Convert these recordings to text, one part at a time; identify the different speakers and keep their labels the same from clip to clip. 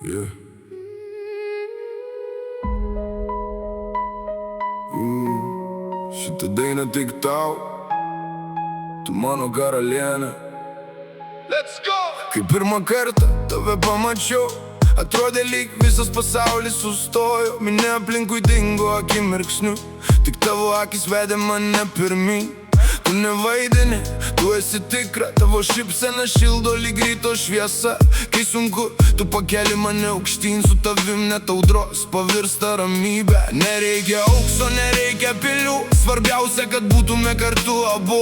Speaker 1: Yeah. Šitą dainą tik tau, tu mano karalienė. Let's go! Kai pirmą kartą tave pamačiau, atrodė lyg visas pasaulis sustojo. Minė aplinkui dingo akimirksniu, tik tavo akis vedė mane pirmyn. Tu nevaidini, tu esi tikra, tavo šypsena šildo lyg ryto šviesa. Kai sunku, tu pakeli mane aukštyn, su tavim net audros pavirsta ramybė. Nereikia aukso, nereikia pilių, svarbiausia, kad būtume kartu abu.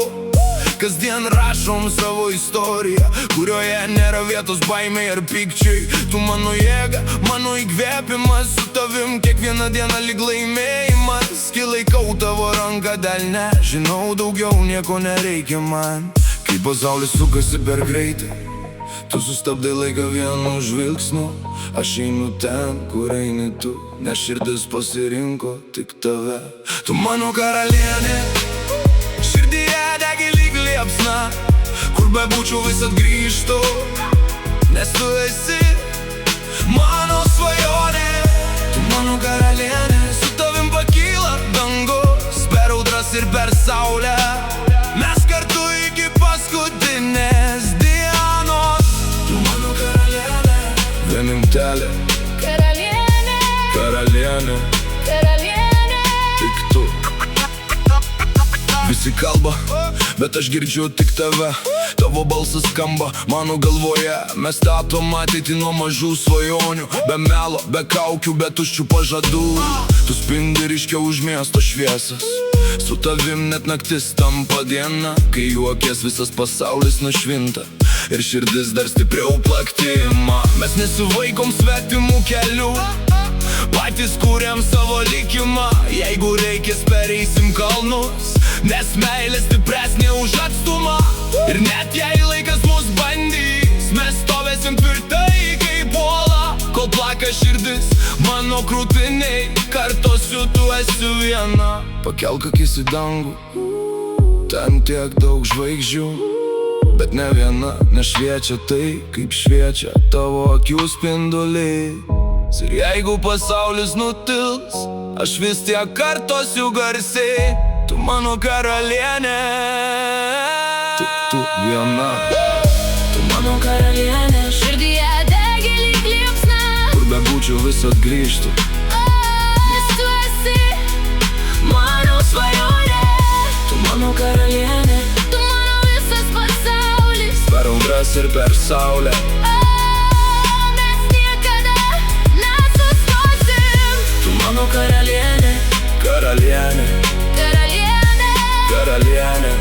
Speaker 1: Kasdien rašom savo istoriją, kurioje nėra vietos baimei ar pykčiui. Tu mano jėga, mano įkvėpimas, su tavim kiekvieną dieną lyg laimėjimas. Kai laikau tavo ranką delne, žinau, daugiau nieko nereikia man. Kai pasaulis sukasi per greitai, tu sustabdai laiką vienu žvilgsniu. Aš einu ten, kur eini tu, nes širdis pasirinko tik tave. Tu mano karalienė, širdyje degi lyg liepsna, kur bebūčiau visad grįžtu, nes tu esi mano svajonė. Tu mano karalienė, su tavim pakyla dangus, per audras ir per saulę. Mes kartu iki paskutinės dienos. Tu mano karalienė, vienintelė
Speaker 2: Karalienė,
Speaker 1: karalienė,
Speaker 2: karalienė.
Speaker 1: tik tu. Visi kalba, bet aš girdžiu tik tave. Tavo balsas skamba mano galvoje. Mes statom ateitį nuo mažų svajonių, be melo, be kaukių, be tuščių pažadų. Tu spindi ryškiau už miesto šviesas, su tavim net naktis tampa diena. Kai juokies, visas pasaulis nušvinta ir širdis dar stipriau plaktima. Mes nesivaikom svetimų kelių, patys kūrėm savo likimą. Jeigu reikės, pereisim kalnus, nes meilė stipresnė už atstumą. Ir net jei laikas mus bandys, mes stovėsim tvirtai kaip uola. Kol plaka širdis mano krūtiniai, kartosiu, tu esi viena. Pakelk akis į dangų, ten tiek daug žvaigždžių, bet ne viena nešviečia tai, kaip šviečia tavo akių spinduliai. Ir jeigu pasaulis nutils, aš vis tiek kartosiu garsiai. Tu mano karalienė, tik tu viena.
Speaker 2: Tu mano karalienė, širdyje degi lyg liepsna,
Speaker 1: Kur bebūčiau visad grįžtu,
Speaker 2: nes tu esi mano svajonė.
Speaker 1: tu mano karalienė,
Speaker 2: Tu mano visas pasaulis,
Speaker 1: per audras ir per saulę.
Speaker 2: mes niekada nesustosim.
Speaker 1: Tu mano karalienė, karalienė,
Speaker 2: Karalienė,
Speaker 1: karalienė.